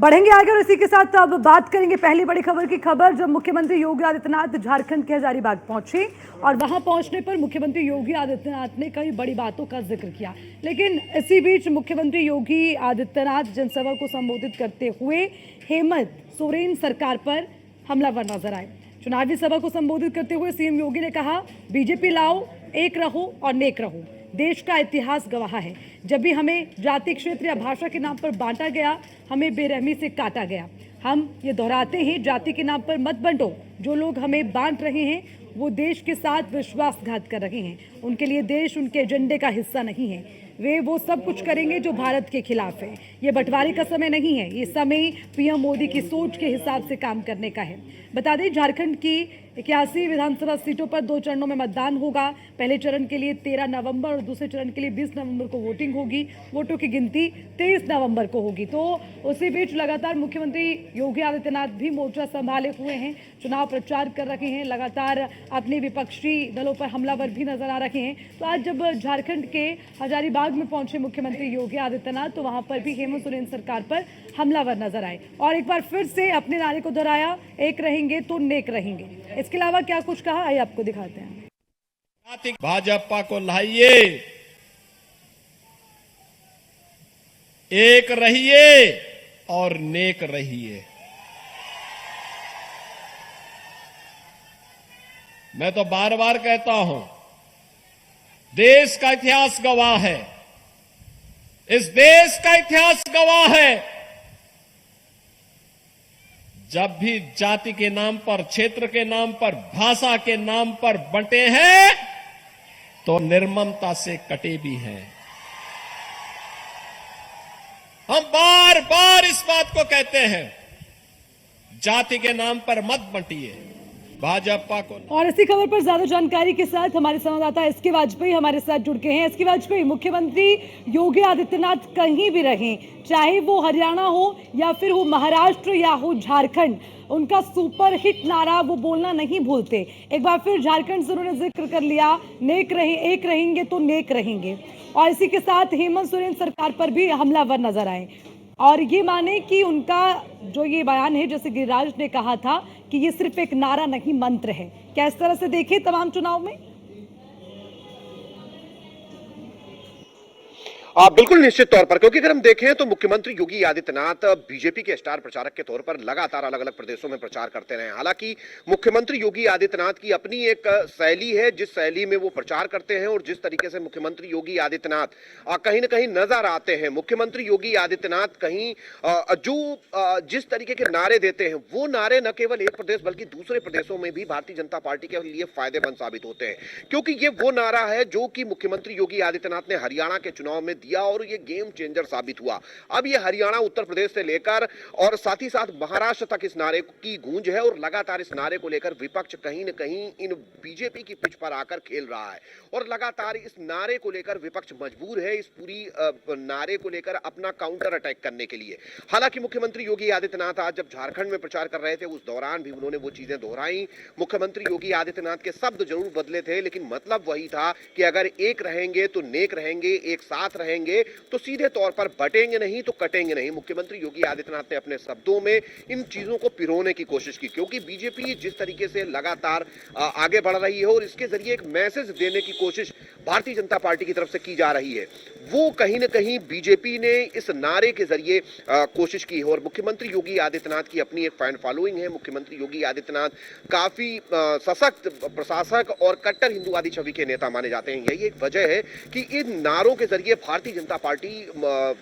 बढ़ेंगे आगे और इसी के साथ अब बात करेंगे पहली बड़ी खबर की खबर। जब मुख्यमंत्री योगी आदित्यनाथ झारखंड के हजारीबाग पहुंचे और वहां पहुंचने पर मुख्यमंत्री योगी आदित्यनाथ ने कई बड़ी बातों का जिक्र किया, लेकिन इसी बीच मुख्यमंत्री योगी आदित्यनाथ जनसभा को संबोधित करते हुए हेमंत सोरेन सरकार पर हमलावर नजर आए। चुनावी सभा को संबोधित करते हुए सीएम योगी ने कहा, बीजेपी लाओ, एक रहो और नेक रहो। देश का इतिहास गवाह है, जब भी हमें जाति, क्षेत्र या भाषा के नाम पर बांटा गया, हमें बेरहमी से काटा गया। हम ये दोहराते हैं, जाति के नाम पर मत बंटो। जो लोग हमें बांट रहे हैं वो देश के साथ विश्वासघात कर रहे हैं। उनके लिए देश उनके एजेंडे का हिस्सा नहीं है। वे वो सब कुछ करेंगे जो भारत के खिलाफ है। ये बंटवारे का समय नहीं है, ये समय पीएम मोदी की सोच के हिसाब से काम करने का है। बता दें, झारखंड की 81 विधानसभा सीटों पर 2 चरणों में मतदान होगा। पहले चरण के लिए 13 नवंबर और दूसरे चरण के लिए 20 नवंबर को वोटिंग होगी। वोटों की गिनती 23 नवंबर को होगी। तो उसी बीच लगातार मुख्यमंत्री योगी आदित्यनाथ भी मोर्चा संभाले हुए हैं, चुनाव प्रचार कर रहे हैं, लगातार अपने विपक्षी दलों पर हमलावर भी नजर आ रहे हैं। तो आज जब झारखंड के हजारीबाग में पहुंचे मुख्यमंत्री योगी आदित्यनाथ, तो वहां पर भी हेमंत सोरेन सरकार पर हमलावर नजर आए और एक बार फिर से अपने नारे को दोहराया, एक रहेंगे तो नेक रहेंगे। इसके अलावा क्या कुछ कहा, आइए आपको दिखाते हैं। भाजपा को लाइए, एक रहिए और नेक रहिए। मैं तो बार बार कहता हूं, देश का इतिहास गवाह है, इस देश का इतिहास गवाह है। जब भी जाति के नाम पर, क्षेत्र के नाम पर, भाषा के नाम पर बंटे हैं तो निर्ममता से कटे भी हैं। हम बार बार इस बात को कहते हैं, जाति के नाम पर मत बंटिए, भाजपा को। और इसी खबर पर ज्यादा जानकारी के साथ हमारे संवाददाता एसके वाजपेयी हमारे साथ जुड़ गए हैं। एसके वाजपेयी, मुख्यमंत्री योगी आदित्यनाथ कहीं भी रहें, चाहे वो हरियाणा हो या फिर हो महाराष्ट्र या हो झारखंड, उनका सुपर हिट नारा वो बोलना नहीं भूलते। एक बार फिर झारखंड से उन्होंने जिक्र कर लिया, नेक रहे, एक रहेंगे तो नेक रहेंगे। और इसी के साथ हेमंत सोरेन सरकार पर भी हमलावर नजर आए और ये माने कि उनका जो ये बयान है, जैसे गिरिराज ने कहा था कि ये सिर्फ एक नारा नहीं, मंत्र है। क्या इस तरह से देखे तमाम चुनाव में? बिल्कुल निश्चित तौर पर, क्योंकि अगर हम देखें तो मुख्यमंत्री योगी आदित्यनाथ बीजेपी के स्टार प्रचारक के तौर पर लगातार अलग अलग प्रदेशों में प्रचार करते रहे। हालांकि मुख्यमंत्री योगी आदित्यनाथ की अपनी एक शैली है, जिस शैली में वो प्रचार करते हैं और जिस तरीके से मुख्यमंत्री योगी आदित्यनाथ कहीं ना कहीं नजर आते हैं। मुख्यमंत्री योगी आदित्यनाथ कहीं जिस तरीके के नारे देते हैं, वो नारे न केवल एक प्रदेश बल्कि दूसरे प्रदेशों में भी भारतीय जनता पार्टी के लिए फायदेमंद साबित होते हैं, क्योंकि ये वो नारा है जो कि मुख्यमंत्री योगी आदित्यनाथ ने हरियाणा के चुनाव में दिया और ये गेम चेंजर साबित हुआ। अब ये हरियाणा, उत्तर प्रदेश से लेकर और साथ ही साथ महाराष्ट्र तक इस नारे की गूंज है और लगातार इस नारे को लेकर विपक्ष कहीं न कहीं इन बीजेपी की पिच पर आकर खेल रहा है और लगातार इस नारे को लेकर विपक्ष मजबूर है इस पूरी नारे को लेकर अपना काउंटर अटैक करने के लिए। हालांकि मुख्यमंत्री योगी आदित्यनाथ आज जब झारखंड में प्रचार कर रहे थे, उस दौरान भी उन्होंने वो चीजें दोहराई। मुख्यमंत्री योगी आदित्यनाथ के शब्द जरूर बदले थे, लेकिन मतलब वही था कि अगर एक रहेंगे तो नेक रहेंगे, एक साथ रहेंगे तो सीधे तौर पर बटेंगे नहीं तो कटेंगे नहीं। मुख्यमंत्री योगी आदित्यनाथ ने अपने शब्दों में इन चीजों को पिरोने की कोशिश की, क्योंकि बीजेपी जिस तरीके से लगातार आगे बढ़ रही है और इसके जरिए एक मैसेज देने की कोशिश भारतीय जनता पार्टी की तरफ से की जा रही है, वो कहीं ना कहीं बीजेपी ने इस नारे के जरिए कोशिश की है। और मुख्यमंत्री योगी आदित्यनाथ की अपनी एक फैन फॉलोइंग है। मुख्यमंत्री योगी आदित्यनाथ काफी सशक्त प्रशासक और कट्टर हिंदूवादी छवि के नेता माने जाते हैं। यही एक वजह है कि इन नारों के जरिए भारतीय जनता पार्टी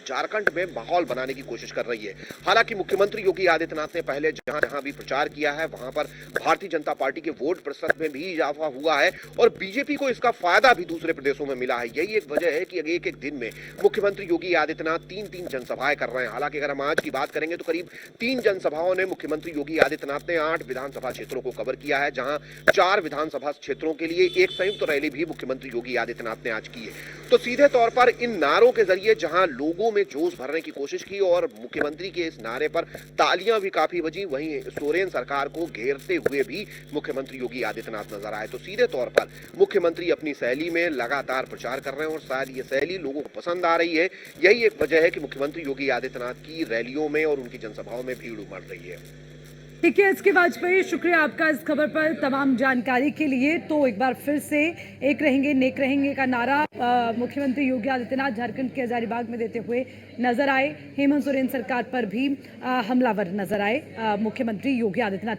झारखंड में माहौल बनाने की कोशिश कर रही है। हालांकि मुख्यमंत्री योगी आदित्यनाथ ने पहले जहां जहां भी प्रचार किया है, वहां पर भारतीय जनता पार्टी के वोट प्रतिशत में भी इजाफा हुआ है और बीजेपी को इसका फायदा भी दूसरे प्रदेशों में मिला है। यही एक वजह है कि एक एक दिन में मुख्यमंत्री योगी आदित्यनाथ 3-3 जनसभाएं कर रहे हैं। हालांकि अगर हम आज की बात करेंगे तो करीब 3 जनसभाओं ने मुख्यमंत्री योगी आदित्यनाथ ने 8 विधानसभा क्षेत्रों को कवर किया है, जहां 4 विधानसभा क्षेत्रों के लिए एक संयुक्त रैली भी मुख्यमंत्री योगी आदित्यनाथ ने आज की है। तो सीधे तौर पर इन नारों के जरिए जहां लोगों में जोश भरने की कोशिश की और मुख्यमंत्री के इस नारे पर तालियां भी काफी बजी, वहीं सोरेन सरकार को घेरते हुए भी मुख्यमंत्री योगी आदित्यनाथ नजर आए। तो सीधे तौर पर मुख्यमंत्री अपनी शैली में लगातार प्रचार कर रहे हैं और शायद ये शैली लोगों को पसंद आ रही है। यही एक वजह है कि मुख्यमंत्री योगी आदित्यनाथ की रैलियों में और उनकी जनसभाओं में भीड़ उमड़ रही है। ठीक है, एसके वाजपेयी, शुक्रिया आपका इस खबर पर तमाम जानकारी के लिए। तो एक बार फिर से एक रहेंगे नेक रहेंगे का नारा मुख्यमंत्री योगी आदित्यनाथ झारखंड के हजारीबाग में देते हुए नजर आए। हेमंत सोरेन सरकार पर भी हमलावर नजर आए मुख्यमंत्री योगी आदित्यनाथ।